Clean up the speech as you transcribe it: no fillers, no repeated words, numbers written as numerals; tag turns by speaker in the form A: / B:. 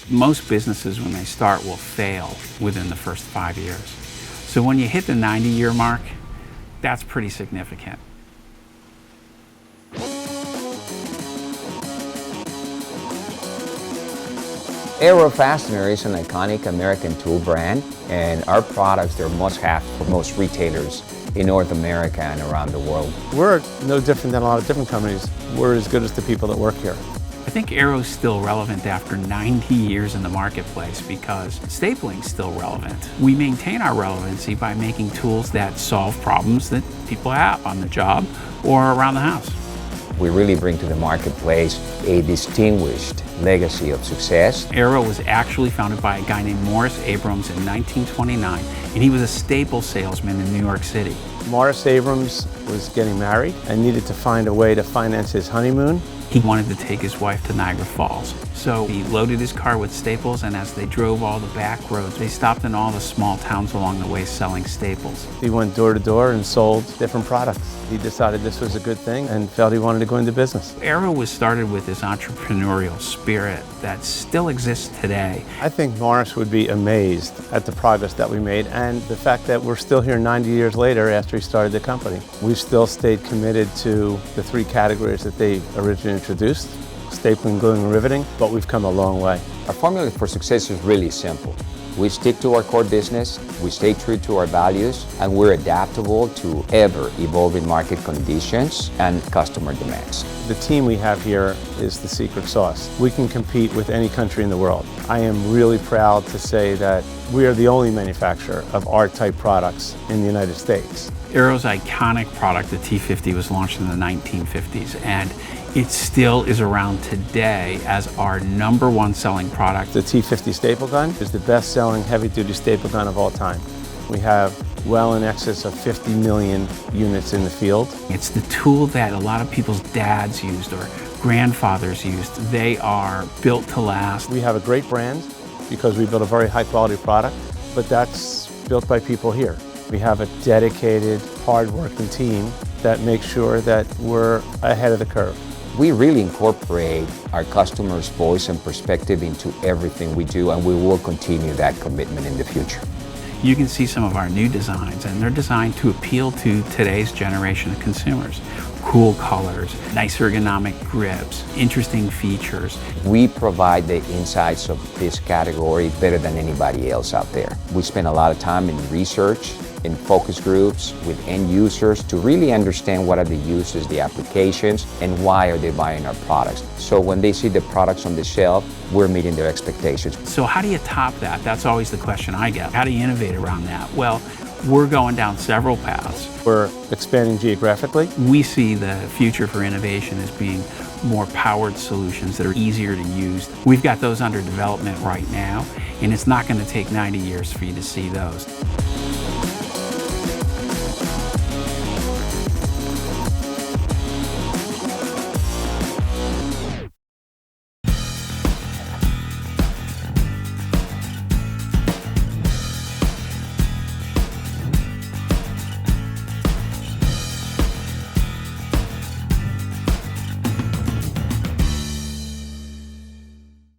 A: Most businesses, when they start, will fail within the first 5 years. So when you hit the 90-year mark, that's pretty significant.
B: Arrow Fastener is an iconic American tool brand, and our products are must-have for most retailers in North America and around the world.
C: We're no different than a lot of different companies. We're as good as the people that work here.
A: I think Arrow's still relevant after 90 years in the marketplace because stapling's still relevant. We maintain our relevancy by making tools that solve problems that people have on the job or around the house.
B: We really bring to the marketplace a distinguished legacy of success.
A: Arrow was actually founded by a guy named Morris Abrams in 1929, and he was a staple salesman in New York City.
C: Morris Abrams was getting married and needed to find a way to finance his honeymoon.
A: He wanted to take his wife to Niagara Falls. So he loaded his car with staples, and as they drove all the back roads, they stopped in all the small towns along the way selling staples.
C: He went door to door and sold different products. He decided this was a good thing and felt he wanted to go into business.
A: Arrow was started with this entrepreneurial spirit that still exists today.
C: I think Morris would be amazed at the progress that we made and the fact that we're still here 90 years later after he started the company. We've still stayed committed to the 3 categories that they originally introduced: stapling, gluing, and riveting, but we've come a long way.
B: Our formula for success is really simple. We stick to our core business, we stay true to our values, and we're adaptable to ever-evolving market conditions and customer demands.
C: The team we have here is the secret sauce. We can compete with any country in the world. I am really proud to say that we are the only manufacturer of our type products in the United States.
A: Arrow's iconic product, the T50, was launched in the 1950s, and it still is around today as our #1 selling product.
C: The T50 staple gun is the best-selling heavy-duty staple gun of all time. We have well in excess of 50 million units in the field.
A: It's the tool that a lot of people's dads used or grandfathers used. They are built to last.
C: We have a great brand because we build a very high-quality product, but that's built by people here. We have a dedicated, hard-working team that makes sure that we're ahead of the curve.
B: We really incorporate our customers' voice and perspective into everything we do, and we will continue that commitment in the future.
A: You can see some of our new designs, and they're designed to appeal to today's generation of consumers. Cool colors, nice ergonomic grips, interesting features.
B: We provide the insights of this category better than anybody else out there. We spend a lot of time in research, in focus groups with end users to really understand what are the uses, the applications, and why are they buying our products. So when they see the products on the shelf, we're meeting their expectations.
A: So how do you top that? That's always the question I get. How do you innovate around that? Well, we're going down several paths.
C: We're expanding geographically.
A: We see the future for innovation as being more powered solutions that are easier to use. We've got those under development right now, and it's not going to take 90 years for you to see those.